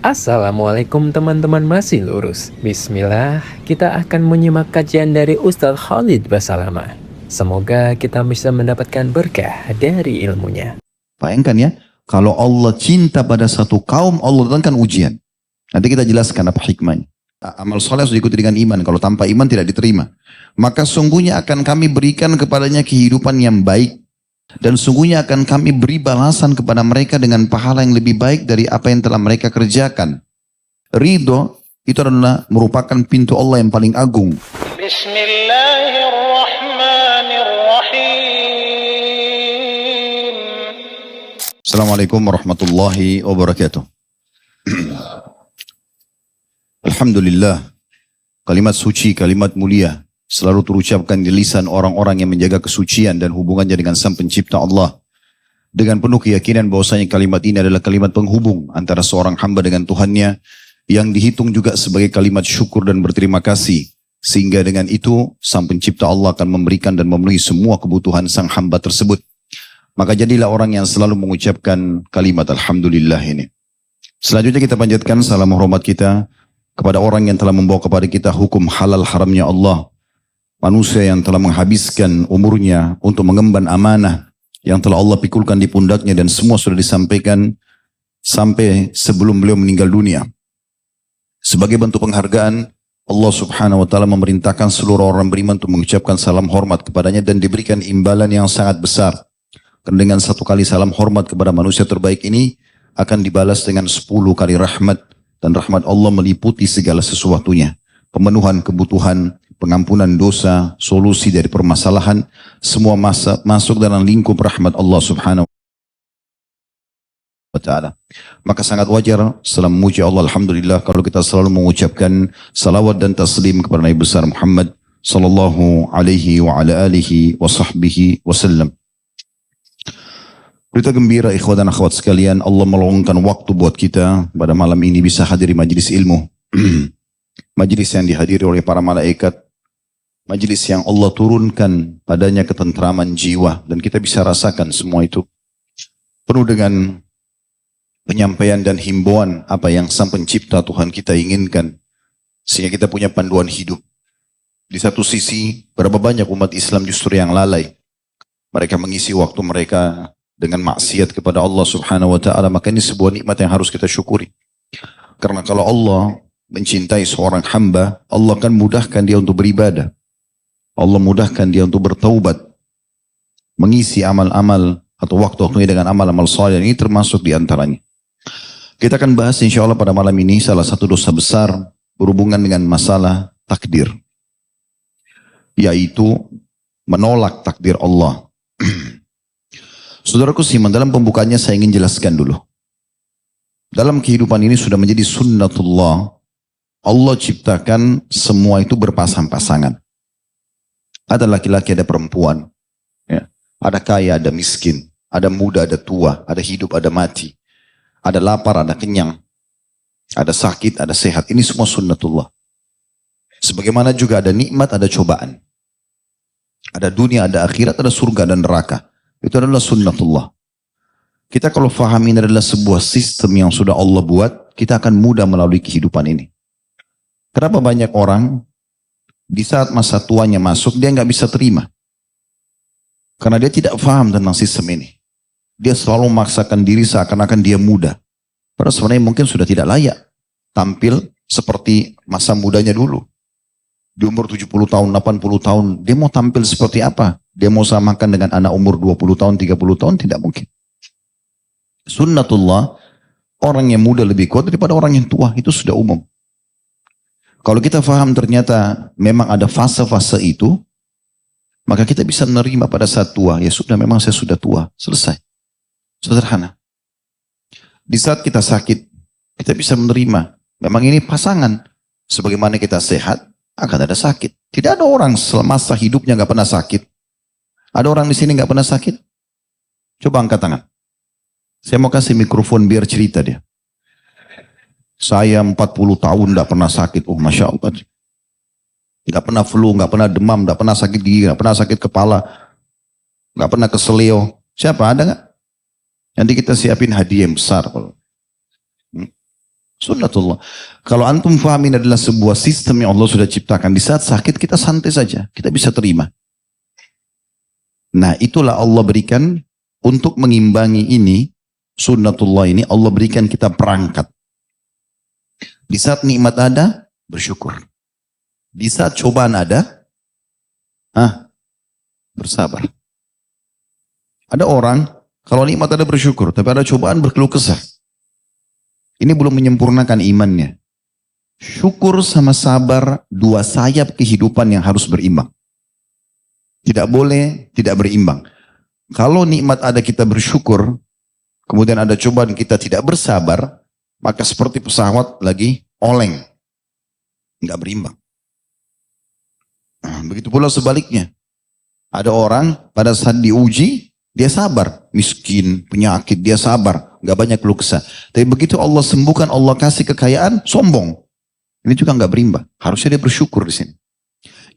Assalamualaikum teman-teman masih lurus. Bismillah, kita akan menyimak kajian dari Ustadz Khalid Basalamah. Semoga kita bisa mendapatkan berkah dari ilmunya. Bayangkan ya, kalau Allah cinta pada satu kaum, Allah datangkan ujian. Nanti kita jelaskan apa hikmahnya. Amal soleh harus diikuti dengan iman. Kalau tanpa iman tidak diterima. Maka sungguhnya akan kami berikan kepadanya kehidupan yang baik. Dan sungguhnya akan kami beri balasan kepada mereka dengan pahala yang lebih baik dari apa yang telah mereka kerjakan. Ridho itu adalah merupakan pintu Allah yang paling agung. Bismillahirrahmanirrahim. Assalamualaikum warahmatullahi wabarakatuh. Alhamdulillah, kalimat suci, kalimat mulia selalu terucapkan di lisan orang-orang yang menjaga kesucian dan hubungannya dengan Sang Pencipta Allah. Dengan penuh keyakinan bahwasanya kalimat ini adalah kalimat penghubung antara seorang hamba dengan Tuhannya, yang dihitung juga sebagai kalimat syukur dan berterima kasih. Sehingga dengan itu Sang Pencipta Allah akan memberikan dan memenuhi semua kebutuhan sang hamba tersebut. Maka jadilah orang yang selalu mengucapkan kalimat Alhamdulillah ini. Selanjutnya kita panjatkan salam hormat kita kepada orang yang telah membawa kepada kita hukum halal haramnya Allah. Manusia yang telah menghabiskan umurnya untuk mengemban amanah yang telah Allah pikulkan di pundaknya, dan semua sudah disampaikan sampai sebelum beliau meninggal dunia. Sebagai bentuk penghargaan, Allah subhanahu wa ta'ala memerintahkan seluruh orang beriman untuk mengucapkan salam hormat kepadanya dan diberikan imbalan yang sangat besar. Karena dengan satu kali salam hormat kepada manusia terbaik ini akan dibalas dengan 10 kali rahmat, dan rahmat Allah meliputi segala sesuatunya. Pemenuhan kebutuhan, pengampunan dosa, solusi dari permasalahan, semua masuk dalam lingkup rahmat Allah subhanahu wa ta'ala. Maka sangat wajar setelah memuji Allah Alhamdulillah kalau kita selalu mengucapkan salawat dan taslim kepada Nabi besar Muhammad sallallahu alaihi wa ala alihi wa sahbihi wasallam. Berita gembira ikhwat dan akhwat sekalian, Allah meluangkan waktu buat kita pada malam ini bisa hadiri majlis ilmu. Majlis yang dihadiri oleh para malaikat, majlis yang Allah turunkan padanya ketentraman jiwa, dan kita bisa rasakan semua itu penuh dengan penyampaian dan himbauan apa yang Sang Pencipta Tuhan kita inginkan, sehingga kita punya panduan hidup. Di satu sisi, berapa banyak umat Islam justru yang lalai. Mereka mengisi waktu mereka dengan maksiat kepada Allah subhanahu wa ta'ala. Maka ini sebuah nikmat yang harus kita syukuri. Karena kalau Allah mencintai seorang hamba, Allah akan mudahkan dia untuk beribadah. Allah mudahkan dia untuk bertaubat, mengisi amal-amal atau waktu-waktunya dengan amal-amal saleh. Ini termasuk di antaranya. Kita akan bahas insya Allah pada malam ini salah satu dosa besar berhubungan dengan masalah takdir, yaitu menolak takdir Allah. Saudaraku siman, dalam pembukaannya saya ingin jelaskan dulu. Dalam kehidupan ini sudah menjadi sunnatullah. Allah ciptakan semua itu berpasang-pasangan. Ada laki-laki, ada perempuan. Ya. Ada kaya, ada miskin. Ada muda, ada tua. Ada hidup, ada mati. Ada lapar, ada kenyang. Ada sakit, ada sehat. Ini semua sunnatullah. Sebagaimana juga ada nikmat, ada cobaan. Ada dunia, ada akhirat, ada surga dan neraka. Itu adalah sunnatullah. Kita kalau faham ini adalah sebuah sistem yang sudah Allah buat, kita akan mudah melalui kehidupan ini. Kenapa banyak orang di saat masa tuanya masuk, dia nggak bisa terima? Karena dia tidak faham tentang sistem ini. Dia selalu memaksakan diri seakan-akan dia muda. Padahal sebenarnya mungkin sudah tidak layak tampil seperti masa mudanya dulu. Di umur 70 tahun, 80 tahun, dia mau tampil seperti apa? Dia mau samakan dengan anak umur 20 tahun, 30 tahun? Tidak mungkin. Sunnatullah, orang yang muda lebih kuat daripada orang yang tua, itu sudah umum. Kalau kita faham ternyata memang ada fase-fase itu, maka kita bisa menerima pada saat tua. Ya sudah, memang saya sudah tua. Selesai. Sederhana. Di saat kita sakit, kita bisa menerima. Memang ini pasangan. Sebagaimana kita sehat, akan ada sakit. Tidak ada orang semasa hidupnya nggak pernah sakit. Ada orang di sini nggak pernah sakit? Coba angkat tangan. Saya mau kasih mikrofon biar cerita dia. Saya 40 tahun nggak pernah sakit. Oh, Masya Allah. Nggak pernah flu, nggak pernah demam, nggak pernah sakit gigi, nggak pernah sakit kepala, nggak pernah keselio. Siapa? Ada nggak? Nanti kita siapin hadiah yang besar. Sunnatullah. Kalau antum fahamin adalah sebuah sistem yang Allah sudah ciptakan. Di saat sakit kita santai saja. Kita bisa terima. Nah itulah Allah berikan untuk mengimbangi ini. Sunnatullah ini Allah berikan kita perangkat. Di saat nikmat ada, bersyukur. Di saat cobaan ada, bersabar. Ada orang, kalau nikmat ada bersyukur, tapi ada cobaan berkeluh kesah. Ini belum menyempurnakan imannya. Syukur sama sabar, dua sayap kehidupan yang harus berimbang. Tidak boleh tidak berimbang. Kalau nikmat ada kita bersyukur, kemudian ada cobaan kita tidak bersabar, maka seperti pesawat lagi oleng. Nggak berimbang. Begitu pula sebaliknya. Ada orang pada saat diuji, dia sabar. Miskin, penyakit, dia sabar. Nggak banyak keluh kesah. Tapi begitu Allah sembuhkan, Allah kasih kekayaan, sombong. Ini juga nggak berimbang. Harusnya dia bersyukur di sini.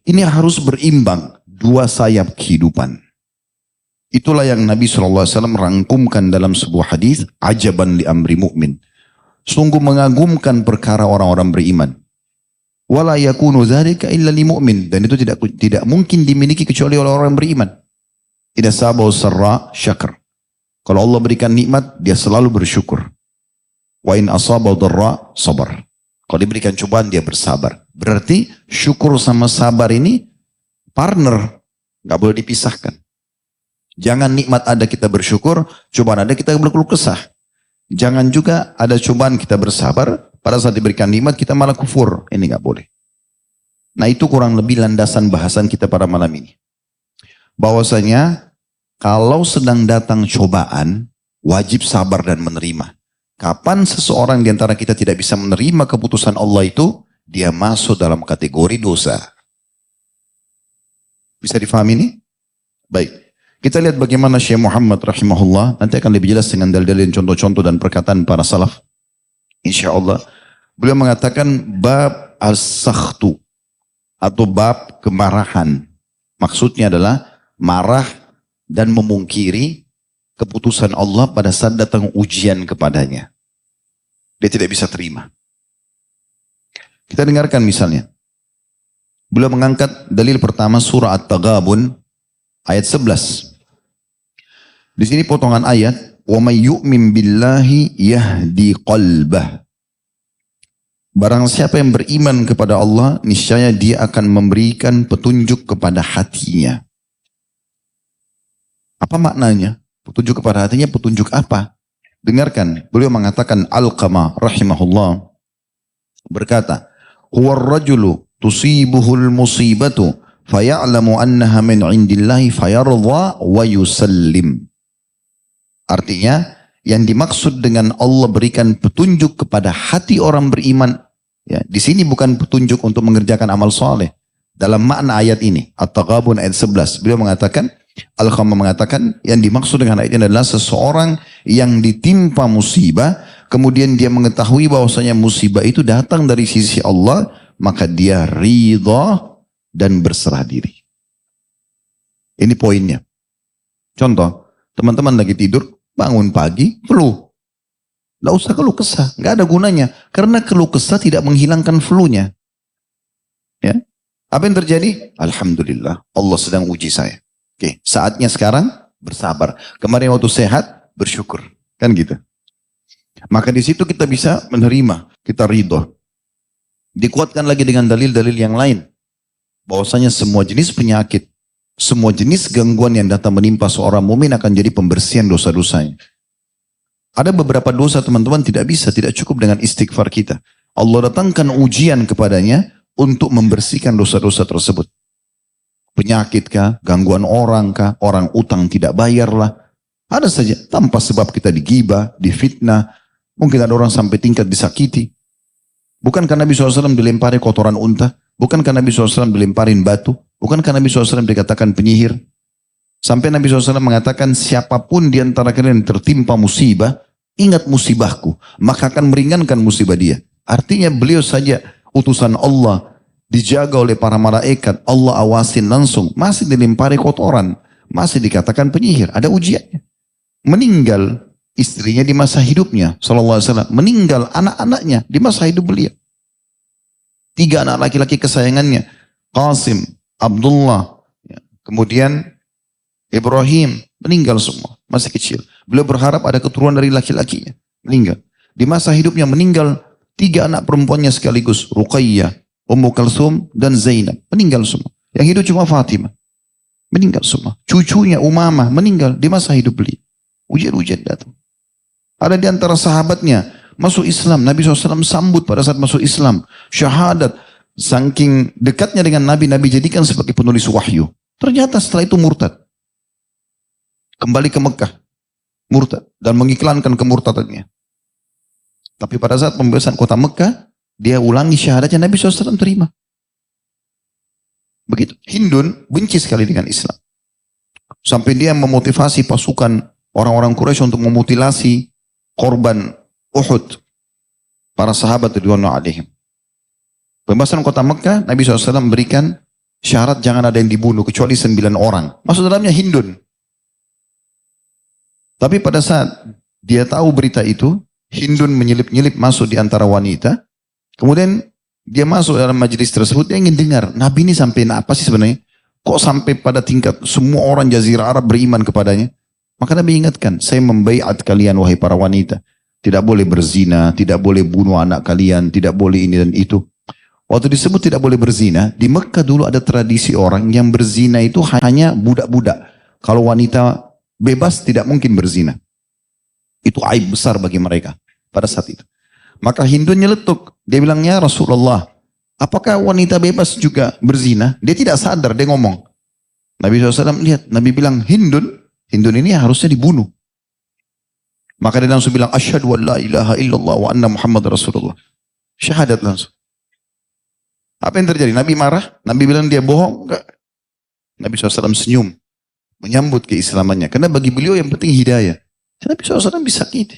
Ini harus berimbang. Dua sayap kehidupan. Itulah yang Nabi SAW rangkumkan dalam sebuah hadis, ajaban li amri mu'min. Sungguh mengagumkan perkara orang-orang beriman. Wala yakunu dzalika illa li mu'min. Dan itu tidak mungkin dimiliki kecuali oleh orang beriman. Idza sabahu sarra syakar. Kalau Allah berikan nikmat, dia selalu bersyukur. Wa in asabahu dharra sabar. Kalau diberikan cobaan, dia bersabar. Berarti syukur sama sabar ini partner, nggak boleh dipisahkan. Jangan nikmat ada kita bersyukur, cobaan ada kita berkeluh kesah. Jangan juga ada cobaan kita bersabar, pada saat diberikan nikmat kita malah kufur. Ini nggak boleh. Nah itu kurang lebih landasan bahasan kita pada malam ini. Bahwasanya kalau sedang datang cobaan, wajib sabar dan menerima. Kapan seseorang di antara kita tidak bisa menerima keputusan Allah itu, dia masuk dalam kategori dosa. Bisa difahami ini? Baik. Kita lihat bagaimana Syekh Muhammad rahimahullah. Nanti akan lebih jelas dengan dalil-dalil contoh-contoh dan perkataan para salaf. Insya Allah. Beliau mengatakan bab as-sakhtu. Atau bab kemarahan. Maksudnya adalah marah dan memungkiri keputusan Allah pada saat datang ujian kepadanya. Dia tidak bisa terima. Kita dengarkan misalnya. Beliau mengangkat dalil pertama surah At-Taghabun ayat 11. Di sini potongan ayat, "Wa may yu'min billahi yahdi qalbah." Barang siapa yang beriman kepada Allah, niscaya dia akan memberikan petunjuk kepada hatinya. Apa maknanya? Petunjuk kepada hatinya, petunjuk apa? Dengarkan, beliau mengatakan Alqamah rahimahullah berkata, "Huwar rajulu tusibuhul musibatu faya'lamu annaha min indillahi fayarda wa yusallim." Artinya, yang dimaksud dengan Allah berikan petunjuk kepada hati orang beriman, ya, di sini bukan petunjuk untuk mengerjakan amal soleh. Dalam makna ayat ini, At-Taghabun ayat 11, beliau mengatakan, Al-Khamam mengatakan yang dimaksud dengan ayat ini adalah seseorang yang ditimpa musibah, kemudian dia mengetahui bahwasanya musibah itu datang dari sisi Allah, maka dia ridha dan berserah diri. Ini poinnya. Contoh, teman-teman lagi tidur, bangun pagi, flu. Nggak usah keluh kesah, nggak ada gunanya. Karena keluh kesah tidak menghilangkan flu-nya. Ya. Apa yang terjadi? Alhamdulillah, Allah sedang uji saya. Oke, saatnya sekarang bersabar. Kemarin waktu sehat, bersyukur. Kan gitu. Maka di situ kita bisa menerima, kita ridho. Dikuatkan lagi dengan dalil-dalil yang lain. Bahwasanya semua jenis penyakit, semua jenis gangguan yang datang menimpa seorang mukmin akan jadi pembersihan dosa-dosanya. Ada beberapa dosa teman-teman tidak bisa, tidak cukup dengan istighfar kita. Allah datangkan ujian kepadanya untuk membersihkan dosa-dosa tersebut. Penyakit kah, gangguan orang kah, orang utang tidak bayar lah. Ada saja, tanpa sebab kita digibah, difitnah. Mungkin ada orang sampai tingkat disakiti. Bukankah Nabi SAW dilempari kotoran unta? Bukankah Nabi SAW dilemparin batu? Bukankah Nabi SAW dikatakan penyihir? Sampai Nabi SAW mengatakan, siapapun di antara kalian yang tertimpa musibah, ingat musibahku, maka akan meringankan musibah dia. Artinya beliau saja utusan Allah, dijaga oleh para malaikat, Allah awasin langsung, masih dilempari kotoran, masih dikatakan penyihir, ada ujiannya. Meninggal, istrinya di masa hidupnya, sallallahu alaihi wasallam, meninggal anak-anaknya di masa hidup beliau. 3 anak laki-laki kesayangannya, Qasim, Abdullah, ya, kemudian Ibrahim, meninggal semua, masih kecil. Beliau berharap ada keturunan dari laki-lakinya, meninggal. Di masa hidupnya meninggal 3 anak perempuannya sekaligus, Ruqayyah, Ummu Kalsum, dan Zainab, meninggal semua. Yang hidup cuma Fatimah, meninggal semua. Cucunya Umamah meninggal di masa hidup beliau. Ujian-ujian datang. Ada di antara sahabatnya masuk Islam, Nabi SAW sambut pada saat masuk Islam, syahadat. Saking dekatnya dengan Nabi, Nabi jadikan sebagai penulis wahyu. Ternyata setelah itu murtad. Kembali ke Mekah, murtad, dan mengiklankan kemurtadannya. Tapi pada saat pembebasan kota Mekah, dia ulangi syahadatnya, Nabi SAW terima. Begitu. Hindun benci sekali dengan Islam. Sampai dia memotivasi pasukan orang-orang Quraisy untuk memutilasi korban Uhud. Para sahabat radhiyallahu alaihim. Pembebasan kota Mekah, Nabi SAW memberikan syarat jangan ada yang dibunuh kecuali 9 orang. Masuk dalamnya Hindun. Tapi pada saat dia tahu berita itu, Hindun menyelip-nyelip masuk di antara wanita. Kemudian dia masuk dalam majelis tersebut, dia ingin dengar, Nabi ini sampai apa sih sebenarnya? Kok sampai pada tingkat semua orang Jazirah Arab beriman kepadanya? Maka Nabi ingatkan, saya membaiat kalian wahai para wanita. Tidak boleh berzina, tidak boleh bunuh anak kalian, tidak boleh ini dan itu. Waktu disebut tidak boleh berzina, di Mekah dulu ada tradisi orang yang berzina itu hanya budak-budak. Kalau wanita bebas tidak mungkin berzina. Itu aib besar bagi mereka pada saat itu. Maka Hindun nyeletuk. Dia bilang, ya Rasulullah, apakah wanita bebas juga berzina? Dia tidak sadar, dia ngomong. Nabi SAW lihat, Nabi bilang, Hindun ini harusnya dibunuh. Maka dia langsung bilang, asyhadu an la ilaha illallah wa anna Muhammad Rasulullah. Syahadat langsung. Apa yang terjadi? Nabi marah, Nabi bilang dia bohong. Enggak. Nabi SAW senyum, menyambut keislamannya. Karena bagi beliau yang penting hidayah. Nabi SAW bisa gitu.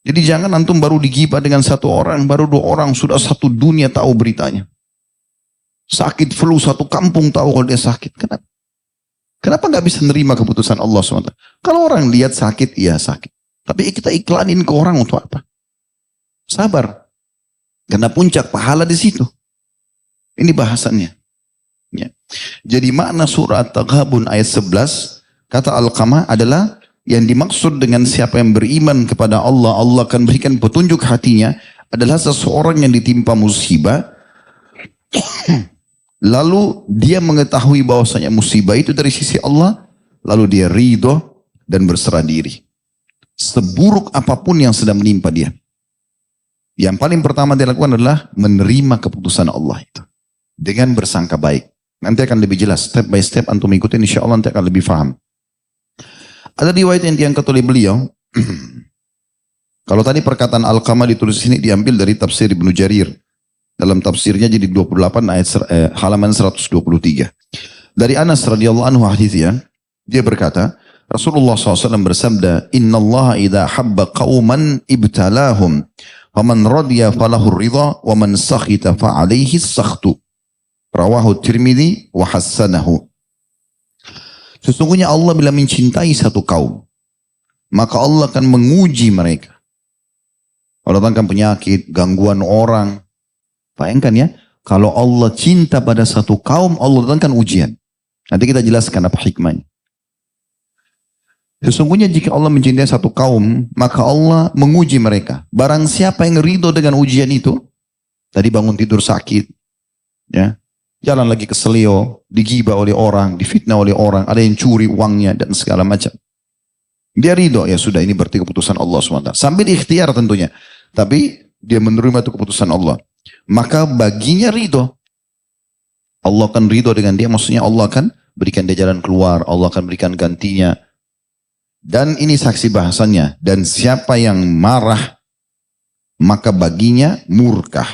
Jadi jangan antum baru digibah dengan 1 orang, baru 2 orang, sudah 1 dunia tahu beritanya. Sakit flu 1 kampung tahu kalau dia sakit. Kenapa? Kenapa nggak bisa nerima keputusan Allah SWT? Kalau orang lihat sakit, iya sakit. Tapi kita iklanin ke orang untuk apa? Sabar. Karena puncak pahala di situ. Ini bahasannya. Ya. Jadi makna surat Taghabun ayat 11, kata Alqamah adalah yang dimaksud dengan siapa yang beriman kepada Allah, Allah akan berikan petunjuk hatinya, adalah seseorang yang ditimpa musibah, lalu dia mengetahui bahwasanya musibah itu dari sisi Allah, lalu dia ridho dan berserah diri. Seburuk apapun yang sedang menimpa dia, yang paling pertama dia lakukan adalah menerima keputusan Allah itu dengan bersangka baik. Nanti akan lebih jelas, step by step antum ikutin, insya Allah nanti akan lebih paham. Ada riwayat yang diangkat oleh beliau. Kalau tadi perkataan Alqamah ditulis sini diambil dari tafsir Ibnu Jarir. Dalam tafsirnya jadi 28 ayat halaman 123. Dari Anas radhiyallahu anhu haditsnya, dia berkata, Rasulullah SAW bersabda, Inna Allah idha habba qawman ibtalahum, faman radiyah falahur ridha, wa man sakhita fa'alaihi sakhtu. Rawahu Tirmidzi wa hassanahu. Sesungguhnya Allah bila mencintai satu kaum, maka Allah akan menguji mereka. Allah datangkan penyakit, gangguan orang. Bayangkan ya, kalau Allah cinta pada satu kaum, Allah datangkan ujian. Nanti kita jelaskan apa hikmahnya. Sesungguhnya jika Allah mencintai satu kaum, maka Allah menguji mereka. Barang siapa yang ridho dengan ujian itu, tadi bangun tidur sakit, ya, jalan lagi ke selio, digibah oleh orang, difitnah oleh orang, ada yang curi uangnya dan segala macam. Dia ridho, ya sudah ini berarti keputusan Allah SWT. Sambil ikhtiar tentunya. Tapi dia menerima itu keputusan Allah. Maka baginya ridho. Allah akan ridho dengan dia, maksudnya Allah akan berikan dia jalan keluar, Allah akan berikan gantinya. Dan ini saksi bahasannya. Dan siapa yang marah, maka baginya murkah.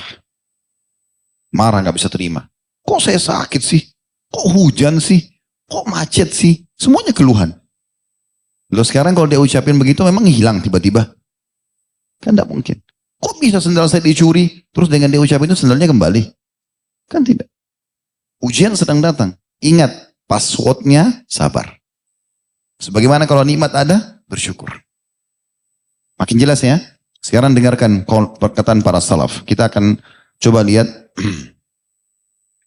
Marah gak bisa terima. Kok saya sakit sih? Kok hujan sih? Kok macet sih? Semuanya keluhan. Loh sekarang kalau dia ucapin begitu memang hilang tiba-tiba? Kan tidak mungkin. Kok bisa sendal saya dicuri? Terus dengan dia ucapin itu sendalnya kembali? Kan tidak. Ujian sedang datang. Ingat, passwordnya sabar. Sebagaimana kalau nikmat ada, bersyukur. Makin jelas ya. Sekarang dengarkan perkataan para salaf. Kita akan coba lihat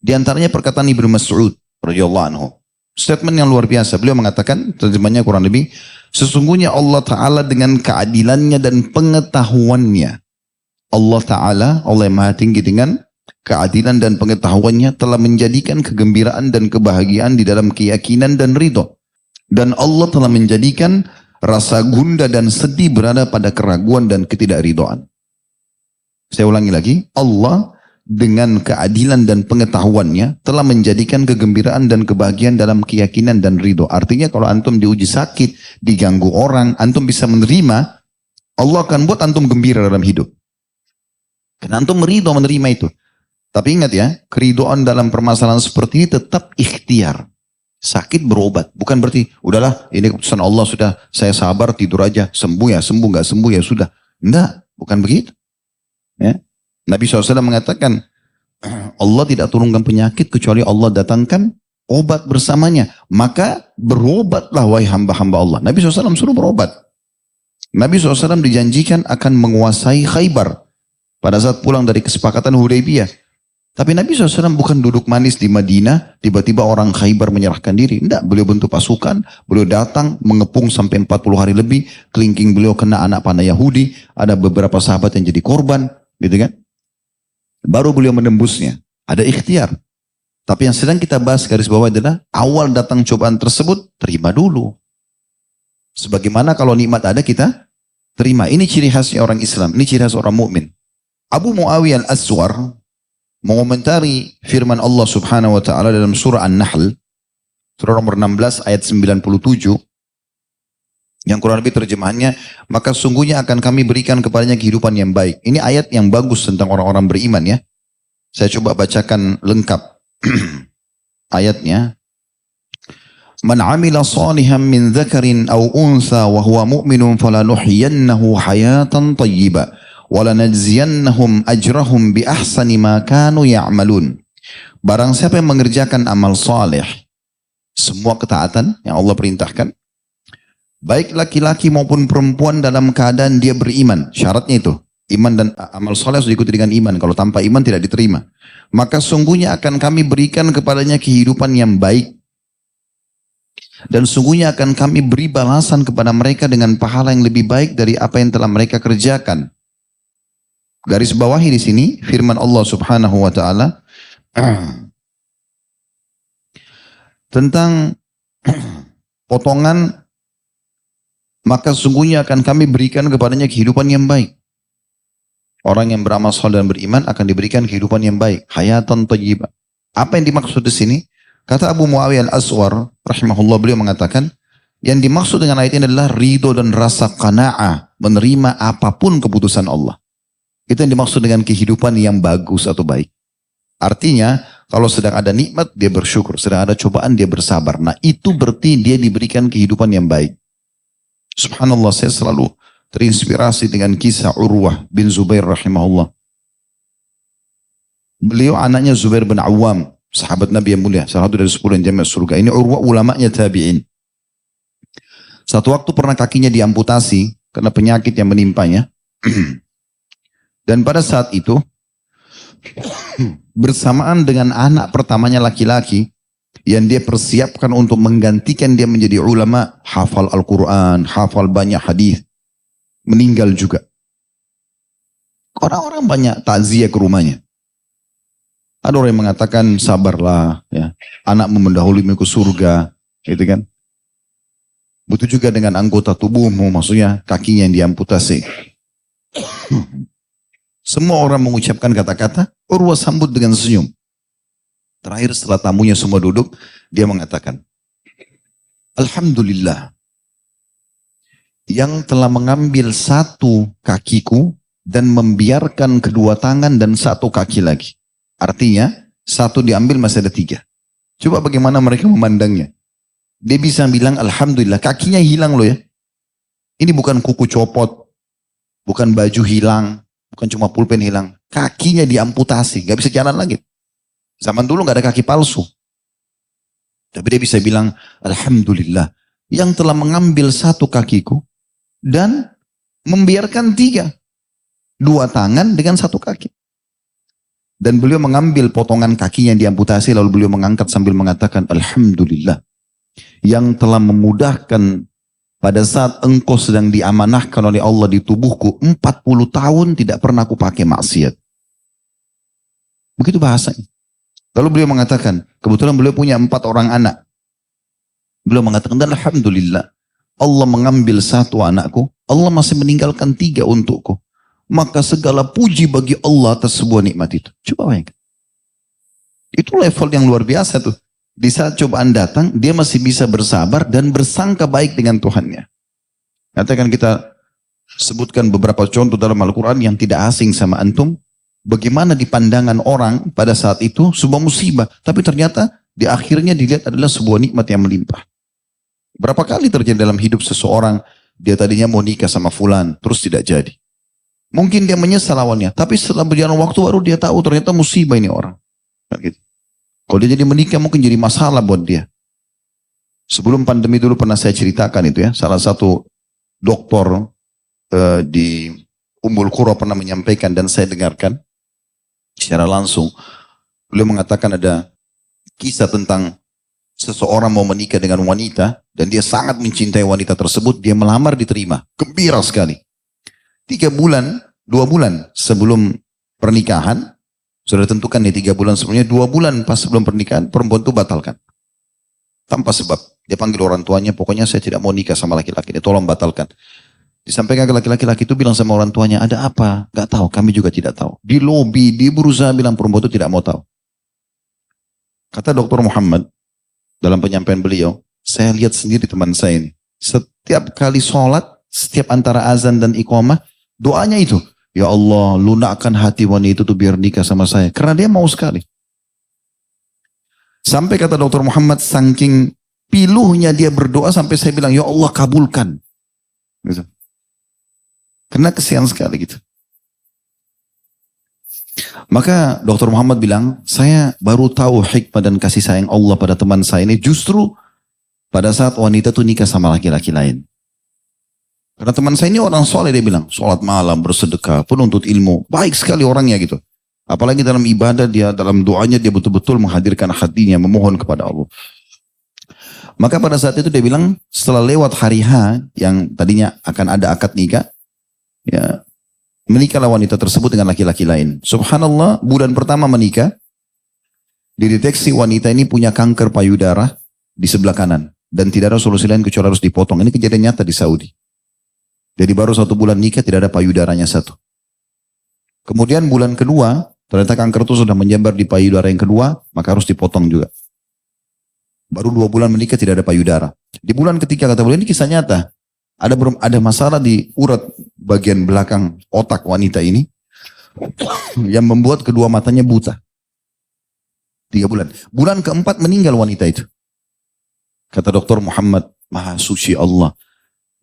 di antaranya perkataan Ibnu Mas'ud radhiyallahu anhu. Statement yang luar biasa. Beliau mengatakan, terjemahnya kurang lebih, sesungguhnya Allah Ta'ala dengan keadilannya dan pengetahuannya. Allah Ta'ala, Allah yang maha tinggi dengan keadilan dan pengetahuannya telah menjadikan kegembiraan dan kebahagiaan di dalam keyakinan dan ridho. Dan Allah telah menjadikan rasa gundah dan sedih berada pada keraguan dan ketidakridhoan. Saya ulangi lagi, Allah dengan keadilan dan pengetahuannya telah menjadikan kegembiraan dan kebahagiaan dalam keyakinan dan ridho. Artinya kalau antum diuji sakit, diganggu orang, antum bisa menerima, Allah akan buat antum gembira dalam hidup. Karena antum ridho menerima itu. Tapi ingat ya, keridhoan dalam permasalahan seperti ini tetap ikhtiar. Sakit berobat, bukan berarti udahlah ini keputusan Allah sudah, saya sabar tidur aja, sembuh ya sembuh, nggak sembuh ya sudah. Enggak, bukan begitu. Ya. Nabi SAW mengatakan, Allah tidak turunkan penyakit kecuali Allah datangkan obat bersamanya. Maka berobatlah wahai hamba-hamba Allah. Nabi SAW suruh berobat. Nabi SAW dijanjikan akan menguasai Khaybar pada saat pulang dari kesepakatan Hudaybiyah. Tapi Nabi SAW bukan duduk manis di Madinah, tiba-tiba orang Khaybar menyerahkan diri. Tidak, beliau bentuk pasukan, beliau datang, mengepung sampai 40 hari lebih, kelingking beliau kena anak panah Yahudi, ada beberapa sahabat yang jadi korban, gitu kan. Baru beliau menembusnya, ada ikhtiar. Tapi yang sedang kita bahas garis bawah adalah, awal datang cobaan tersebut, terima dulu. Sebagaimana kalau nikmat ada kita, terima. Ini ciri khasnya orang Islam, ini ciri khas orang mukmin. Abu Muawiyah al-Aswar, mengomentari firman Allah subhanahu wa ta'ala dalam surah An-Nahl, surah nomor 16 ayat 97, yang kurang lebih terjemahannya, maka sungguhnya akan kami berikan kepadanya kehidupan yang baik. Ini ayat yang bagus tentang orang-orang beriman ya. Saya coba bacakan lengkap ayatnya. Man amila salihan min dzakarin aw unsa wa huwa mu'minun falanuhyiyannahu hayatan thayyibah wa lanajziyannahum ajrahum bi ahsani ma kanu ya'malun. Barang siapa yang mengerjakan amal saleh, semua ketaatan yang Allah perintahkan, baik laki-laki maupun perempuan dalam keadaan dia beriman. Syaratnya itu. Iman dan amal soleh harus diikuti dengan iman. Kalau tanpa iman tidak diterima. Maka sungguhnya akan kami berikan kepadanya kehidupan yang baik. Dan sungguhnya akan kami beri balasan kepada mereka dengan pahala yang lebih baik dari apa yang telah mereka kerjakan. Garis bawahi di sini firman Allah subhanahu wa ta'ala tentang potongan, maka sungguhnya akan kami berikan kepadanya kehidupan yang baik. Orang yang beramal saleh dan beriman akan diberikan kehidupan yang baik. Hayatan thayyibah. Apa yang dimaksud di sini? Kata Abu Muawiyah al-Aswar, rahimahullah, beliau mengatakan, yang dimaksud dengan ayat ini adalah ridho dan rasa qanaah, menerima apapun keputusan Allah. Itu yang dimaksud dengan kehidupan yang bagus atau baik. Artinya, kalau sedang ada nikmat, dia bersyukur. Sedang ada cobaan, dia bersabar. Nah, itu berarti dia diberikan kehidupan yang baik. Subhanallah, saya selalu terinspirasi dengan kisah Urwah bin Zubair rahimahullah. Beliau anaknya Zubair bin Awam, sahabat Nabi yang mulia, salah satu dari 10 yang jamin surga. Ini Urwah ulamanya tabi'in. Satu waktu pernah kakinya diamputasi karena penyakit yang menimpanya. Dan pada saat itu, bersamaan dengan anak pertamanya laki-laki, yang dia persiapkan untuk menggantikan dia menjadi ulama, hafal Al-Quran, hafal banyak hadis, meninggal juga. Orang-orang banyak takziah ke rumahnya. Ada orang yang mengatakan sabarlah, ya, anakmu mendahulumu ke surga, gitu kan. Begitu juga dengan anggota tubuhmu, maksudnya kakinya yang diamputasi. Semua orang mengucapkan kata-kata, Urwah sambut dengan senyum. Terakhir setelah tamunya semua duduk, dia mengatakan, Alhamdulillah, yang telah mengambil satu kakiku dan membiarkan kedua tangan dan satu kaki lagi. Artinya, satu diambil masih ada 3. Coba bagaimana mereka memandangnya. Dia bisa bilang, Alhamdulillah, kakinya hilang loh ya. Ini bukan kuku copot, bukan baju hilang, bukan cuma pulpen hilang. Kakinya diamputasi, gak bisa jalan lagi. Zaman dulu gak ada kaki palsu. Tapi dia bisa bilang, Alhamdulillah, yang telah mengambil satu kakiku dan membiarkan 3. 2 tangan dengan 1 kaki. Dan beliau mengambil potongan kakinya yang diamputasi, lalu beliau mengangkat sambil mengatakan, Alhamdulillah, yang telah memudahkan pada saat engkau sedang diamanahkan oleh Allah di tubuhku 40 tahun tidak pernah aku pakai maksiat. Begitu bahasanya. Lalu beliau mengatakan, kebetulan beliau punya 4 orang anak. Beliau mengatakan, dan Alhamdulillah, Allah mengambil 1 anakku, Allah masih meninggalkan 3 untukku. Maka segala puji bagi Allah atas sebuah nikmat itu. Coba bayangkan. Itu level yang luar biasa tuh. Di saat cobaan datang, dia masih bisa bersabar dan bersangka baik dengan Tuhannya. Nanti akan kita sebutkan beberapa contoh dalam Al-Quran yang tidak asing sama antum. Bagaimana di pandangan orang pada saat itu sebuah musibah. Tapi ternyata di akhirnya dilihat adalah sebuah nikmat yang melimpah. Berapa kali terjadi dalam hidup seseorang, dia tadinya mau nikah sama fulan, terus tidak jadi. Mungkin dia menyesal awalnya, tapi setelah berjalan waktu baru dia tahu ternyata musibah ini orang. Gitu. Kalau dia jadi menikah mungkin jadi masalah buat dia. Sebelum pandemi dulu pernah saya ceritakan itu ya, salah satu dokter di Ummul Qura pernah menyampaikan dan saya dengarkan secara langsung. Beliau mengatakan ada kisah tentang seseorang mau menikah dengan wanita dan dia sangat mencintai wanita tersebut, dia melamar diterima, gembira sekali. 2 bulan sebelum pernikahan, sudah tentukan nih 3 bulan sebelumnya, 2 bulan pas sebelum pernikahan, perempuan itu batalkan. Tanpa sebab. Dia panggil orang tuanya, pokoknya saya tidak mau nikah sama laki-laki, dia tolong batalkan. Disampaikan ke laki-laki itu bilang sama orang tuanya, ada apa? Gak tahu, kami juga tidak tahu. Di lobi, dia berusaha bilang perempuan itu tidak mau tahu. Kata Dr. Muhammad, dalam penyampaian beliau, saya lihat sendiri teman saya ini. Setiap kali sholat, setiap antara azan dan iqamah, doanya itu. Ya Allah, lunakkan hati wanita itu biar nikah sama saya. Karena dia mau sekali. Sampai kata Dr. Muhammad, saking piluhnya dia berdoa, sampai saya bilang, ya Allah kabulkan. Gitu. Karena kesian sekali gitu. Maka Dr. Muhammad bilang, saya baru tahu hikmah dan kasih sayang Allah pada teman saya ini justru pada saat wanita itu nikah sama laki-laki lain. Karena teman saya ini orang soleh, dia bilang, sholat malam, bersedekah, penuntut ilmu, baik sekali orangnya gitu. Apalagi dalam ibadah dia, dalam doanya dia betul-betul menghadirkan hatinya, memohon kepada Allah. Maka pada saat itu dia bilang, setelah lewat hari H yang tadinya akan ada akad nikah, ya menikahlah wanita tersebut dengan laki-laki lain. Subhanallah, bulan pertama menikah, dideteksi wanita ini punya kanker payudara di sebelah kanan. Dan tidak ada solusi lain kecuali harus dipotong. Ini kejadian nyata di Saudi. Jadi baru 1 bulan nikah tidak ada payudaranya 1. Kemudian bulan kedua, ternyata kanker itu sudah menyebar di payudara yang kedua, maka harus dipotong juga. Baru 2 bulan menikah tidak ada payudara. Di bulan ketiga kata beliau, ini kisah nyata. Ada masalah di urat bagian belakang otak wanita ini yang membuat kedua matanya buta. 3 bulan. Bulan keempat meninggal wanita itu. Kata Dr. Muhammad, Maha Suci Allah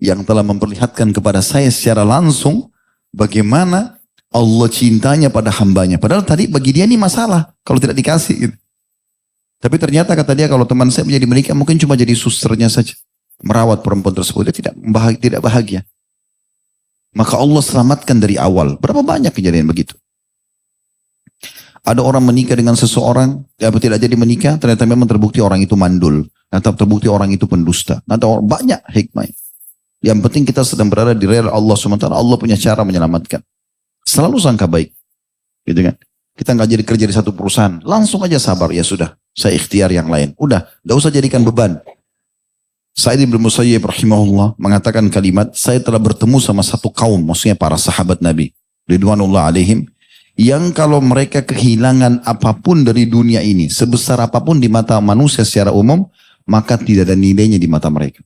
yang telah memperlihatkan kepada saya secara langsung bagaimana Allah cintanya pada hambanya. Padahal tadi bagi dia ini masalah kalau tidak dikasih. Gitu. Tapi ternyata kata dia kalau teman saya menjadi menikah mungkin cuma jadi susternya saja. Merawat perempuan tersebut, dia tidak bahagia. Maka Allah selamatkan dari awal. Berapa banyak kejadian begitu? Ada orang menikah dengan seseorang, tidak jadi menikah, ternyata memang terbukti orang itu mandul. Atau terbukti orang itu pendusta. Atau banyak hikmah. Yang penting kita sedang berada di rel Allah SWT, Allah punya cara menyelamatkan. Selalu sangka baik. Gitu kan? Kita nggak jadi kerja di satu perusahaan, langsung aja sabar, ya sudah, saya ikhtiar yang lain. Udah, gak usah jadikan beban. Sa'id bin Musayyib rahimahullah mengatakan kalimat, saya telah bertemu sama satu kaum, maksudnya para sahabat Nabi, ridwanullah alaihim, yang kalau mereka kehilangan apapun dari dunia ini, sebesar apapun di mata manusia secara umum, maka tidak ada nilainya di mata mereka.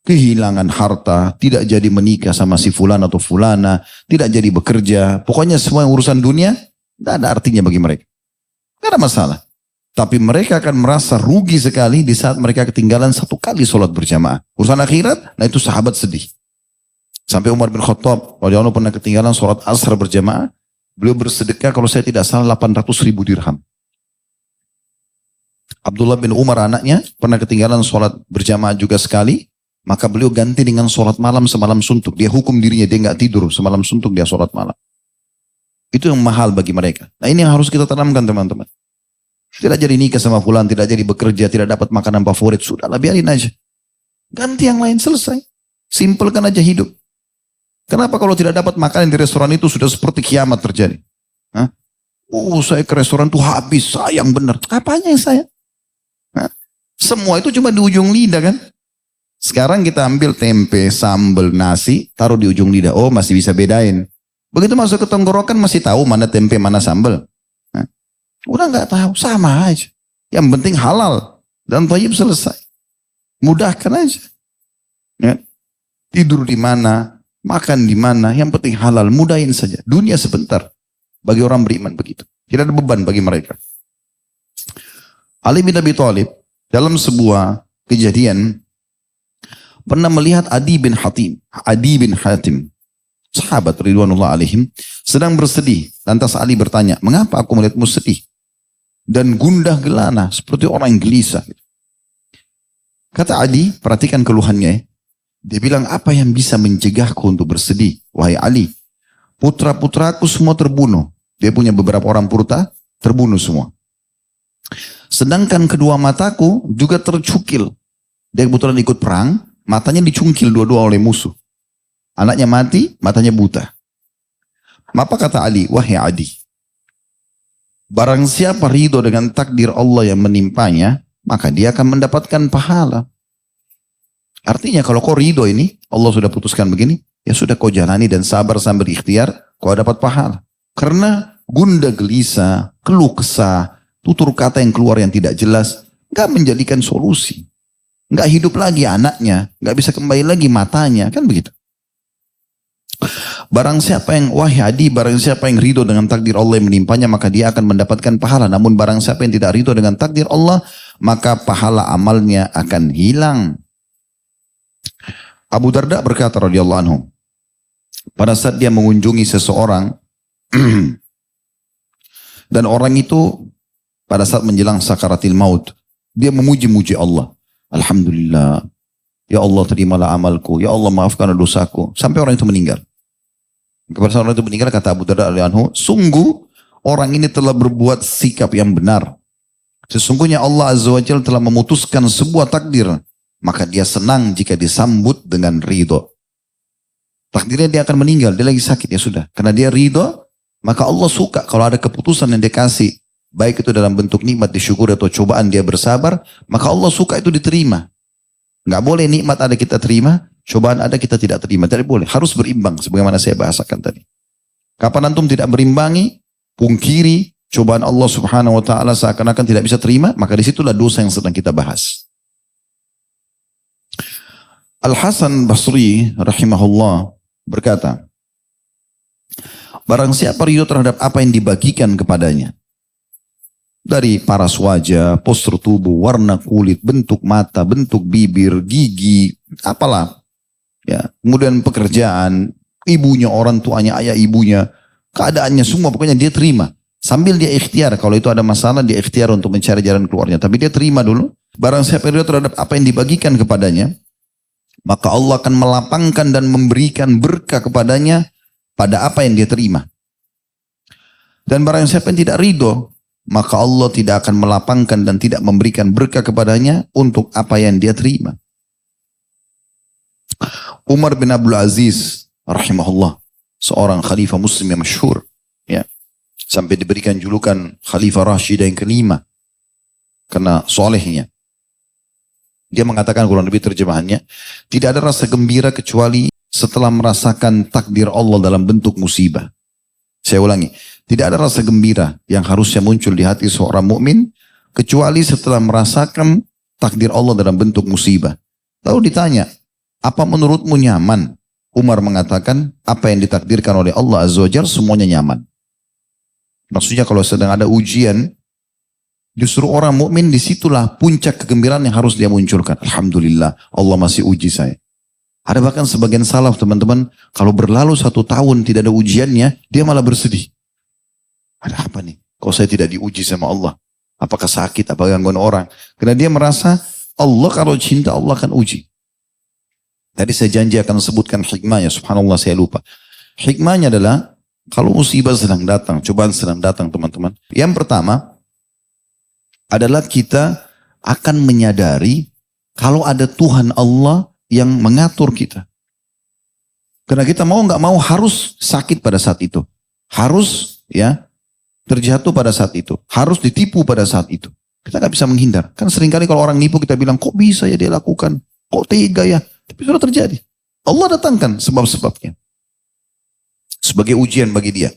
Kehilangan harta, tidak jadi menikah sama si fulan atau fulana, tidak jadi bekerja, pokoknya semua urusan dunia, tidak ada artinya bagi mereka. Tidak ada masalah. Tapi mereka akan merasa rugi sekali di saat mereka ketinggalan 1 kali sholat berjamaah. Urusan akhirat, nah itu sahabat sedih. Sampai Umar bin Khattab, radhiyallahu anhu pernah ketinggalan sholat asar berjamaah, beliau bersedekah kalau saya tidak salah 800.000 dirham. Abdullah bin Umar anaknya pernah ketinggalan sholat berjamaah juga sekali, Maka beliau ganti dengan sholat malam semalam suntuk. Dia hukum dirinya, dia nggak tidur semalam suntuk, dia sholat malam. Itu yang mahal bagi mereka. Nah ini yang harus kita tanamkan teman-teman. Tidak jadi nikah sama fulan, tidak jadi bekerja, tidak dapat makanan favorit, sudahlah biarin aja. Ganti yang lain, selesai. Simpelkan aja hidup. Kenapa kalau tidak dapat makanan di restoran itu sudah seperti kiamat terjadi? Hah? Oh saya ke restoran tuh habis, sayang bener. Apanya yang sayang? Hah? Semua itu cuma di ujung lidah kan? Sekarang kita ambil tempe, sambal, nasi, taruh di ujung lidah. Oh masih bisa bedain. Begitu masuk ke tenggorokan masih tahu mana tempe, mana sambal. Nah, udah nggak tahu, sama aja. Yang penting halal dan thayyib, selesai. Mudahkan aja. Ya. Tidur di mana, makan di mana, yang penting halal, mudahin saja. Dunia sebentar. Bagi orang beriman begitu. Tidak ada beban bagi mereka. Ali bin Abi Thalib dalam sebuah kejadian pernah melihat Adi bin Hatim, sahabat ridwanullah alaihim, sedang bersedih. Lantas Ali bertanya, mengapa aku melihatmu sedih dan gundah gelana seperti orang yang gelisah? Kata Adi, perhatikan keluhannya ya. Dia bilang, apa yang bisa mencegahku untuk bersedih? Wahai Ali, putra-putraku semua terbunuh. Dia punya beberapa orang putra, terbunuh semua. Sedangkan kedua mataku juga tercukil. Dia kebetulan ikut perang, matanya dicungkil dua-dua oleh musuh. Anaknya mati, matanya buta. Apa kata Ali? Wahai Adi, barang siapa ridho dengan takdir Allah yang menimpanya, maka dia akan mendapatkan pahala. Artinya kalau kau ridho ini, Allah sudah putuskan begini, ya sudah kau jalani dan sabar sambil ikhtiar, kau dapat pahala. Karena gundah gelisah, keluh kesah, tutur kata yang keluar yang tidak jelas, gak menjadikan solusi. Gak hidup lagi anaknya, gak bisa kembali lagi matanya, kan begitu. Barang siapa yang, wahai Adi, barang siapa yang ridho dengan takdir Allah yang menimpanya, maka dia akan mendapatkan pahala. Namun barang siapa yang tidak ridho dengan takdir Allah, maka pahala amalnya akan hilang. Abu Darda berkata radhiyallahu anhu, pada saat dia mengunjungi seseorang, dan orang itu pada saat menjelang sakaratil maut, dia memuji-muji Allah. Alhamdulillah, ya Allah terimalah amalku, ya Allah maafkan dosaku, sampai orang itu meninggal. Kepada saat orang itu meninggal, kata Abu Darda radhiyallahu anhu, sungguh orang ini telah berbuat sikap yang benar. Sesungguhnya Allah Azza wa Jalla telah memutuskan sebuah takdir, maka dia senang jika disambut dengan ridho. Takdirnya dia akan meninggal, dia lagi sakit, ya sudah. Karena dia ridho, maka Allah suka kalau ada keputusan yang dia kasih, baik itu dalam bentuk nikmat disyukuri atau cobaan dia bersabar, maka Allah suka itu diterima. Nggak boleh nikmat ada kita terima, cobaan ada kita tidak terima. Tidak boleh, harus berimbang sebagaimana saya bahasakan tadi. Kapan antum tidak berimbangi, pungkiri cobaan Allah Subhanahu wa taala seakan-akan tidak bisa terima, maka disitulah dosa yang sedang kita bahas. Al-Hasan Basri rahimahullah berkata, barang siapa ridho terhadap apa yang dibagikan kepadanya, dari paras wajah, postur tubuh, warna kulit, bentuk mata, bentuk bibir, gigi, apalah, ya, kemudian pekerjaan, ibunya, orang tuanya, ayah ibunya, keadaannya semua, pokoknya dia terima. Sambil dia ikhtiar, kalau itu ada masalah, dia ikhtiar untuk mencari jalan keluarnya. Tapi dia terima dulu. Barang siapa ridho terhadap apa yang dibagikan kepadanya, maka Allah akan melapangkan dan memberikan berkah kepadanya pada apa yang dia terima. Dan barang siapa yang tidak ridho, maka Allah tidak akan melapangkan dan tidak memberikan berkah kepadanya untuk apa yang dia terima. Umar bin Abdul Aziz rahimahullah, seorang khalifah muslim yang masyhur, ya, sampai diberikan julukan Khalifah Rashidah yang kelima karena solehnya. Dia mengatakan, kurang lebih terjemahannya, tidak ada rasa gembira kecuali setelah merasakan takdir Allah dalam bentuk musibah. Saya ulangi, tidak ada rasa gembira yang harusnya muncul di hati seorang mukmin kecuali setelah merasakan takdir Allah dalam bentuk musibah. Lalu ditanya, apa menurutmu nyaman? Umar mengatakan, apa yang ditakdirkan oleh Allah Azza wa Jalla semuanya nyaman. Maksudnya kalau sedang ada ujian, justru orang mukmin disitulah puncak kegembiraan yang harus dia munculkan. Alhamdulillah, Allah masih uji saya. Ada bahkan sebagian salaf teman-teman, kalau berlalu 1 tahun tidak ada ujiannya, dia malah bersedih. Ada apa nih? Kok saya tidak diuji sama Allah? Apakah sakit? Apakah gangguan orang? Karena dia merasa Allah kalau cinta Allah akan uji. Tadi saya janji akan sebutkan hikmahnya, subhanallah saya lupa. Hikmahnya adalah, kalau musibah sedang datang, cobaan sedang datang teman-teman. Yang pertama, adalah kita akan menyadari kalau ada Tuhan Allah yang mengatur kita. Karena kita mau nggak mau harus sakit pada saat itu. Harus ya terjatuh pada saat itu. Harus ditipu pada saat itu. Kita nggak bisa menghindar. Kan seringkali kalau orang nipu kita bilang, kok bisa ya dia lakukan? Kok tega ya? Tapi sudah terjadi. Allah datangkan sebab-sebabnya. Sebagai ujian bagi dia.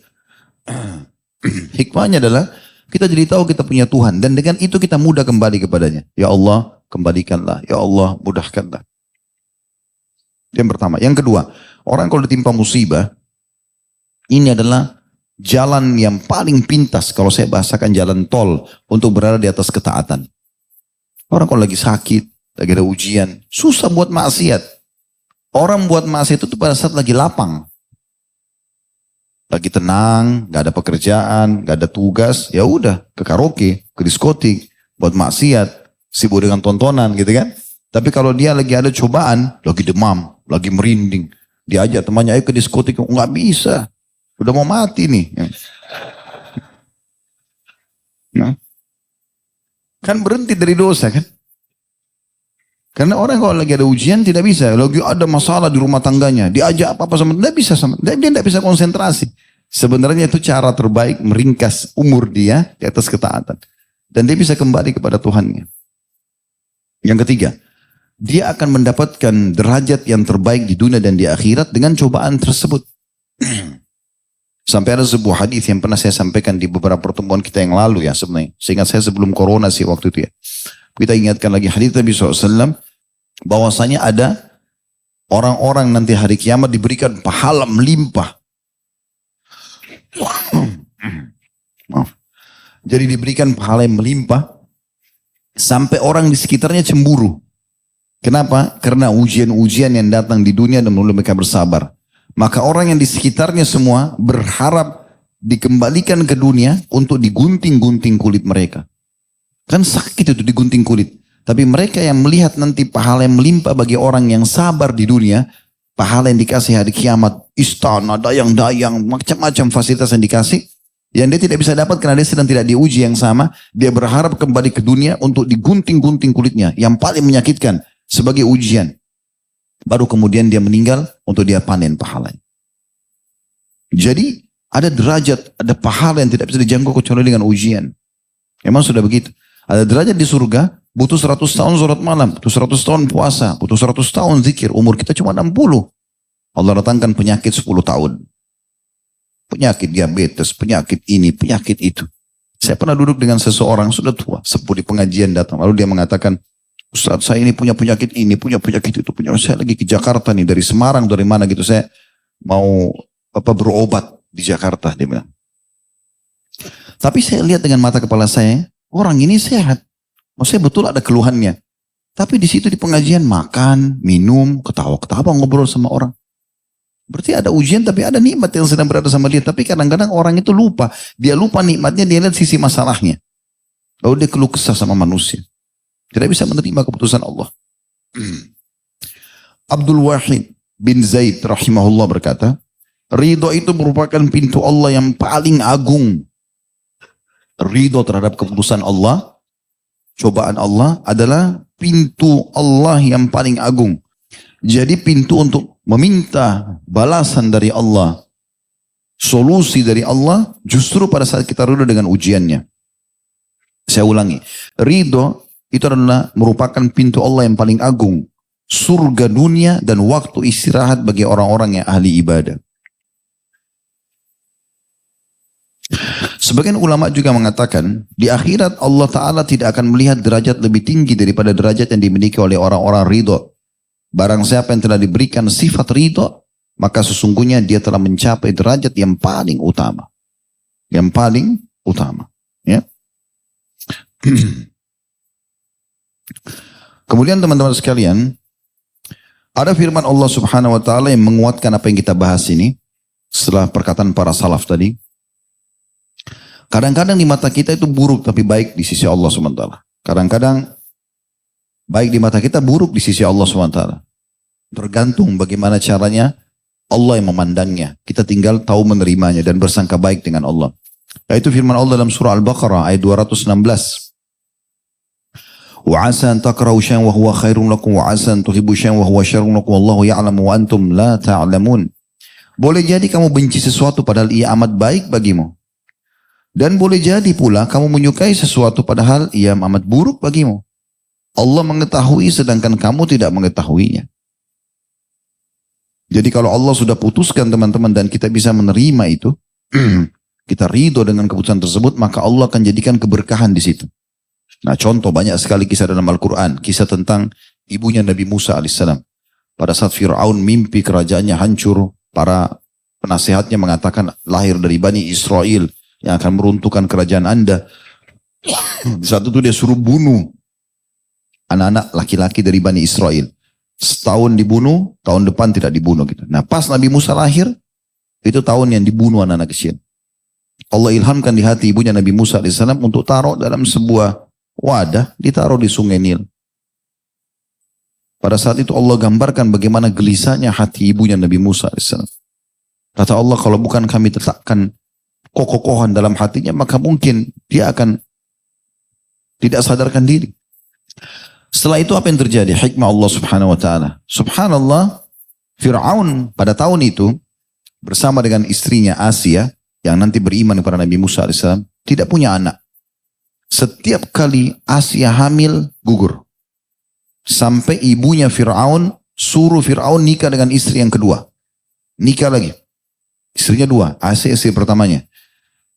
Hikmahnya adalah kita jadi tahu kita punya Tuhan. Dan dengan itu kita mudah kembali kepadanya. Ya Allah, kembalikanlah. Ya Allah, mudahkanlah. Yang pertama. Yang kedua, orang kalau ditimpa musibah, ini adalah jalan yang paling pintas. Kalau saya bahasakan jalan tol untuk berada di atas ketaatan. Orang kalau lagi sakit, lagi ada ujian, susah buat maksiat. Orang buat maksiat itu pada saat lagi lapang. Lagi tenang, gak ada pekerjaan, gak ada tugas, ya udah ke karaoke, ke diskotik, buat maksiat, sibuk dengan tontonan gitu kan. Tapi kalau dia lagi ada cobaan, lagi demam, lagi merinding, diajak temannya, ayo ke diskotik, nggak bisa, udah mau mati nih. Nah, kan berhenti dari dosa kan. Karena orang kalau lagi ada ujian tidak bisa, lagi ada masalah di rumah tangganya, diajak apa-apa sama dia tidak bisa konsentrasi. Sebenarnya itu cara terbaik meringkas umur dia di atas ketaatan. Dan dia bisa kembali kepada Tuhannya. Yang ketiga, dia akan mendapatkan derajat yang terbaik di dunia dan di akhirat dengan cobaan tersebut. Sampai ada sebuah hadis yang pernah saya sampaikan di beberapa pertemuan kita yang lalu ya sebenarnya. Seingat saya sebelum corona sih waktu itu ya. Kita ingatkan lagi hadis Nabi SAW bahwasanya ada orang-orang nanti hari kiamat diberikan pahala melimpah. Maaf. Jadi diberikan pahala yang melimpah sampai orang di sekitarnya cemburu. Kenapa? Karena ujian-ujian yang datang di dunia dan mulai mereka bersabar. Maka orang yang di sekitarnya semua berharap dikembalikan ke dunia untuk digunting-gunting kulit mereka. Kan sakit itu digunting kulit. Tapi mereka yang melihat nanti pahala yang melimpah bagi orang yang sabar di dunia, pahala yang dikasih hari kiamat, istana, dayang-dayang, macam-macam fasilitas yang dikasih, yang dia tidak bisa dapat karena dia sedang tidak diuji yang sama, dia berharap kembali ke dunia untuk digunting-gunting kulitnya, yang paling menyakitkan sebagai ujian. Baru kemudian dia meninggal untuk dia panen pahalanya. Jadi ada derajat, ada pahala yang tidak bisa dijangkau kecuali dengan ujian. Memang sudah begitu. Ada derajat di surga, butuh 100 tahun sholat malam, butuh 100 tahun puasa, butuh 100 tahun zikir. Umur kita cuma 60. Allah datangkan penyakit 10 tahun. Penyakit diabetes, penyakit ini, penyakit itu. Saya pernah duduk dengan seseorang sudah tua, sepuh di pengajian datang. Lalu dia mengatakan, Ustaz saya ini punya penyakit ini, punya penyakit itu. Saya lagi ke Jakarta nih, dari Semarang, dari mana gitu. Saya mau berobat di Jakarta, dia bilang. Tapi saya lihat dengan mata kepala saya, orang ini sehat. Maksudnya betul ada keluhannya. Tapi di situ di pengajian makan, minum, ketawa-ketawa ngobrol sama orang. Berarti ada ujian tapi ada nikmat yang sedang berada sama dia. Tapi kadang-kadang orang itu lupa. Dia lupa nikmatnya, dia lihat sisi masalahnya. Lalu dia keluh kesah sama manusia. Tidak bisa menerima keputusan Allah. Abdul Wahid bin Zaid rahimahullah berkata, ridho itu merupakan pintu Allah yang paling agung. Ridho terhadap keputusan Allah, cobaan Allah adalah pintu Allah yang paling agung. Jadi pintu untuk meminta balasan dari Allah, solusi dari Allah, justru pada saat kita ridho dengan ujiannya. Saya ulangi, ridho itu adalah merupakan pintu Allah yang paling agung. Surga dunia dan waktu istirahat bagi orang-orang yang ahli ibadah. Sebagian ulama juga mengatakan, di akhirat Allah Ta'ala tidak akan melihat derajat lebih tinggi daripada derajat yang dimiliki oleh orang-orang ridho. Barang siapa yang telah diberikan sifat ridho, maka sesungguhnya dia telah mencapai derajat yang paling utama. Yang paling utama. Ya. Kemudian teman-teman sekalian, ada firman Allah Subhanahu wa taala yang menguatkan apa yang kita bahas ini setelah perkataan para salaf tadi. Kadang-kadang di mata kita itu buruk tapi baik di sisi Allah SWT. Kadang-kadang baik di mata kita, buruk di sisi Allah SWT. Tergantung bagaimana caranya Allah yang memandangnya. Kita tinggal tahu menerimanya dan bersangka baik dengan Allah. Yaitu firman Allah dalam surah Al-Baqarah ayat 216. Wa asa an takrahu syai'an wa huwa khairun lakum wa asa an tuhibbu syai'an wa huwa syarrun lakum wallahu ya'lamu wa antum la ta'lamun. Boleh jadi kamu benci sesuatu padahal ia amat baik bagimu. Dan boleh jadi pula kamu menyukai sesuatu padahal ia amat buruk bagimu. Allah mengetahui sedangkan kamu tidak mengetahuinya. Jadi kalau Allah sudah putuskan teman-teman dan kita bisa menerima itu, kita ridho dengan keputusan tersebut, maka Allah akan jadikan keberkahan di situ. Nah, contoh banyak sekali kisah dalam Al-Quran, kisah tentang ibunya Nabi Musa alaihissalam. Pada saat Fir'aun mimpi kerajaannya hancur, para penasehatnya mengatakan lahir dari Bani Israel yang akan meruntuhkan kerajaan Anda. Saat itu dia suruh bunuh anak-anak laki-laki dari Bani Israel. Setahun dibunuh, tahun depan tidak dibunuh gitu. Nah, pas Nabi Musa lahir, itu tahun yang dibunuh anak-anak kecil. Allah ilhamkan di hati ibunya Nabi Musa alaihissalam untuk taruh dalam sebuah wadah, ditaruh di sungai Nil. Pada saat itu Allah gambarkan bagaimana gelisahnya hati ibunya Nabi Musa alaihissalam. Kata Allah, kalau bukan kami tetapkan kokoh-kokohan dalam hatinya, maka mungkin dia akan tidak sadarkan diri. Setelah itu apa yang terjadi? Hikmah Allah subhanahu wa ta'ala. Subhanallah, Fir'aun pada tahun itu bersama dengan istrinya Asia yang nanti beriman kepada Nabi Musa AS tidak punya anak. Setiap kali Asia hamil gugur. Sampai ibunya Fir'aun suruh Fir'aun nikah dengan istri yang kedua. Nikah lagi. Istrinya dua, Asia istri pertamanya.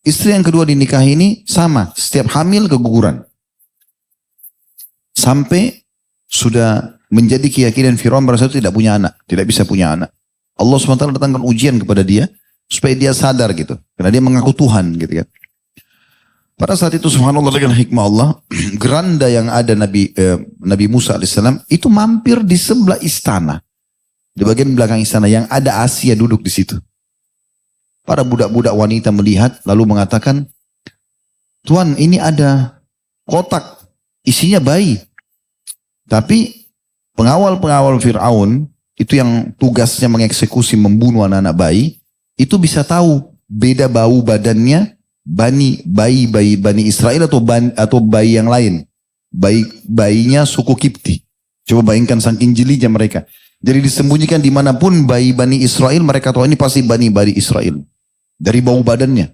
Istri yang kedua dinikahi ini sama, setiap hamil keguguran. Sampai sudah menjadi keyakinan Fir'aun pada saat itu tidak punya anak. Tidak bisa punya anak. Allah SWT datangkan ujian kepada dia. Supaya dia sadar gitu. Karena dia mengaku Tuhan gitu kan. Pada saat itu subhanallah dengan hikmah Allah. Geranda yang ada Nabi Musa AS. Itu mampir di sebelah istana. Di bagian belakang istana yang ada Asia duduk di situ. Para budak-budak wanita melihat. Lalu mengatakan. Tuan, ini ada kotak. Isinya bayi. Tapi pengawal-pengawal Fir'aun itu yang tugasnya mengeksekusi membunuh anak-anak bayi, itu bisa tahu beda bau badannya bayi Bani Israel atau bayi yang lain. Bayinya suku Kipti. Coba bayangkan saking jelinya mereka. Jadi disembunyikan dimanapun bayi Bani Israel, mereka tahu ini pasti Bani Israel. Dari bau badannya.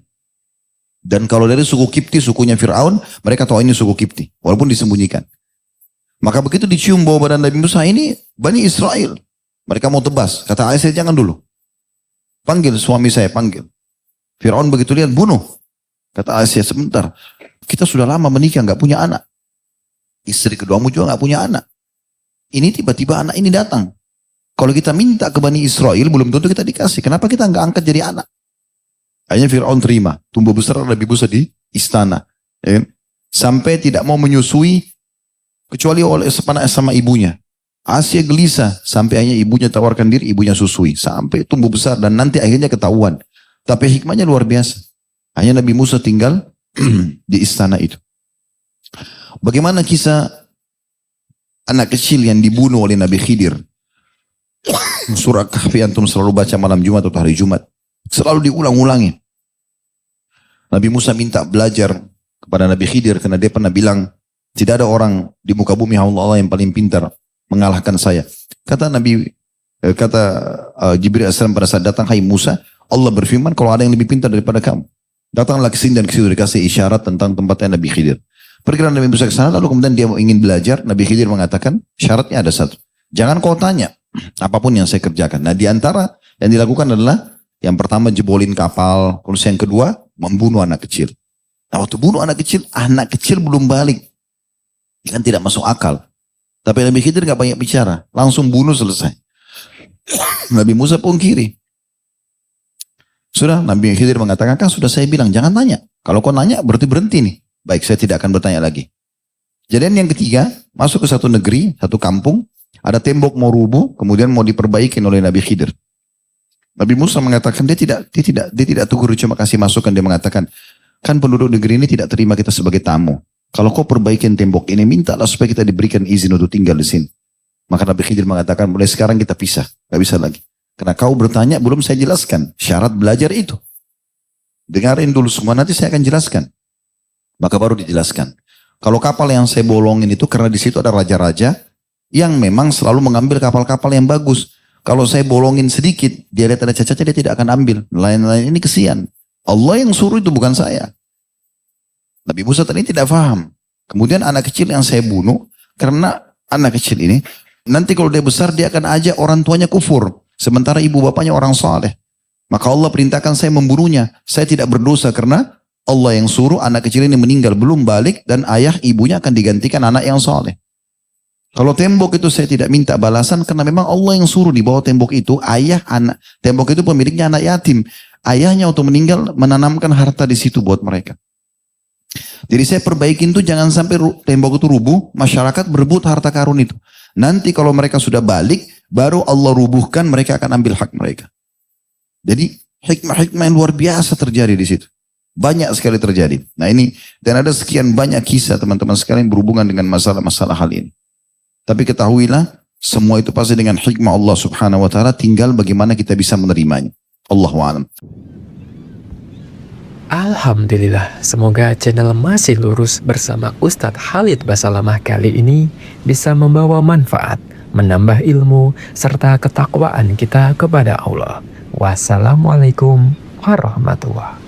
Dan kalau dari suku Kipti, sukunya Fir'aun, mereka tahu ini suku Kipti. Walaupun disembunyikan. Maka begitu dicium bau badan Nabi Musa, ini Bani Israel. Mereka mau tebas. Kata Aisyah, jangan dulu. Panggil suami saya, panggil. Fir'aun begitu lihat, bunuh. Kata Aisyah, sebentar. Kita sudah lama menikah, gak punya anak. Istri keduamu juga gak punya anak. Ini tiba-tiba anak ini datang. Kalau kita minta ke Bani Israel, belum tentu kita dikasih. Kenapa kita gak angkat jadi anak? Akhirnya Fir'aun terima. Tumbuh besar Nabi Musa di istana. Ya kan? Sampai tidak mau menyusui kecuali oleh sama ibunya. Asia gelisah sampai akhirnya ibunya tawarkan diri, ibunya susui. Sampai tumbuh besar dan nanti akhirnya ketahuan. Tapi hikmahnya luar biasa. Hanya Nabi Musa tinggal di istana itu. Bagaimana kisah anak kecil yang dibunuh oleh Nabi Khidir. Surah Kahfi antum selalu baca malam Jumat atau hari Jumat. Selalu diulang-ulangi. Nabi Musa minta belajar kepada Nabi Khidir karena dia pernah bilang, tidak ada orang di muka bumi Allah yang paling pintar mengalahkan saya. Kata Jibril AS pada saat datang, hai Musa, Allah berfirman kalau ada yang lebih pintar daripada kamu, datanglah ke sini dan ke situ dikasih isyarat tentang tempatnya Nabi Khidir. Pergilah Nabi Musa ke sana, lalu kemudian dia ingin belajar. Nabi Khidir mengatakan syaratnya ada satu, jangan kau tanya apapun yang saya kerjakan. Nah di antara yang dilakukan adalah yang pertama jebolin kapal, terus yang kedua membunuh anak kecil. Nah waktu bunuh anak kecil belum balik. Kan tidak masuk akal. Tapi Nabi Khidir gak banyak bicara. Langsung bunuh selesai. Nabi Musa pungkiri. Sudah Nabi Khidir mengatakan, kan sudah saya bilang jangan tanya. Kalau kau nanya berarti berhenti nih. Baik, saya tidak akan bertanya lagi. Kejadian yang ketiga, masuk ke satu negeri, satu kampung. Ada tembok mau rubuh, kemudian mau diperbaiki oleh Nabi Khidir. Nabi Musa mengatakan dia tidak tegur, cuma kasih masukan. Dia mengatakan, kan penduduk negeri ini tidak terima kita sebagai tamu. Kalau kau perbaikin tembok ini, mintalah supaya kita diberikan izin untuk tinggal di sini. Maka Nabi Khidir mengatakan, mulai sekarang kita pisah. Gak bisa lagi. Karena kau bertanya, belum saya jelaskan. Syarat belajar itu. Dengarin dulu semua, nanti saya akan jelaskan. Maka baru dijelaskan. Kalau kapal yang saya bolongin itu, karena di situ ada raja-raja, yang memang selalu mengambil kapal-kapal yang bagus. Kalau saya bolongin sedikit, dia lihat ada cacatnya, dia tidak akan ambil. Lain-lain ini kesian. Allah yang suruh itu, bukan saya. Nabi Musa tadi tidak paham. Kemudian anak kecil yang saya bunuh, karena anak kecil ini, nanti kalau dia besar, dia akan ajak orang tuanya kufur. Sementara ibu bapaknya orang saleh. Maka Allah perintahkan saya membunuhnya. Saya tidak berdosa karena Allah yang suruh anak kecil ini meninggal, belum balik, dan ayah ibunya akan digantikan anak yang saleh. Kalau tembok itu saya tidak minta balasan, karena memang Allah yang suruh di bawah tembok itu, ayah anak, tembok itu pemiliknya anak yatim. Ayahnya waktu meninggal menanamkan harta di situ buat mereka. Jadi saya perbaikin itu jangan sampai tembok itu rubuh, masyarakat berebut harta karun itu. Nanti kalau mereka sudah balik, baru Allah rubuhkan, mereka akan ambil hak mereka. Jadi hikmah-hikmah yang luar biasa terjadi di situ. Banyak sekali terjadi. Nah ini, dan ada sekian banyak kisah teman-teman sekalian berhubungan dengan masalah-masalah hal ini. Tapi ketahuilah, semua itu pasti dengan hikmah Allah subhanahu wa ta'ala, tinggal bagaimana kita bisa menerimanya. Allahu a'lam. Alhamdulillah, semoga channel Masih Lurus bersama Ustadz Khalid Basalamah kali ini bisa membawa manfaat, menambah ilmu, serta ketakwaan kita kepada Allah. Wassalamualaikum warahmatullahi wabarakatuh.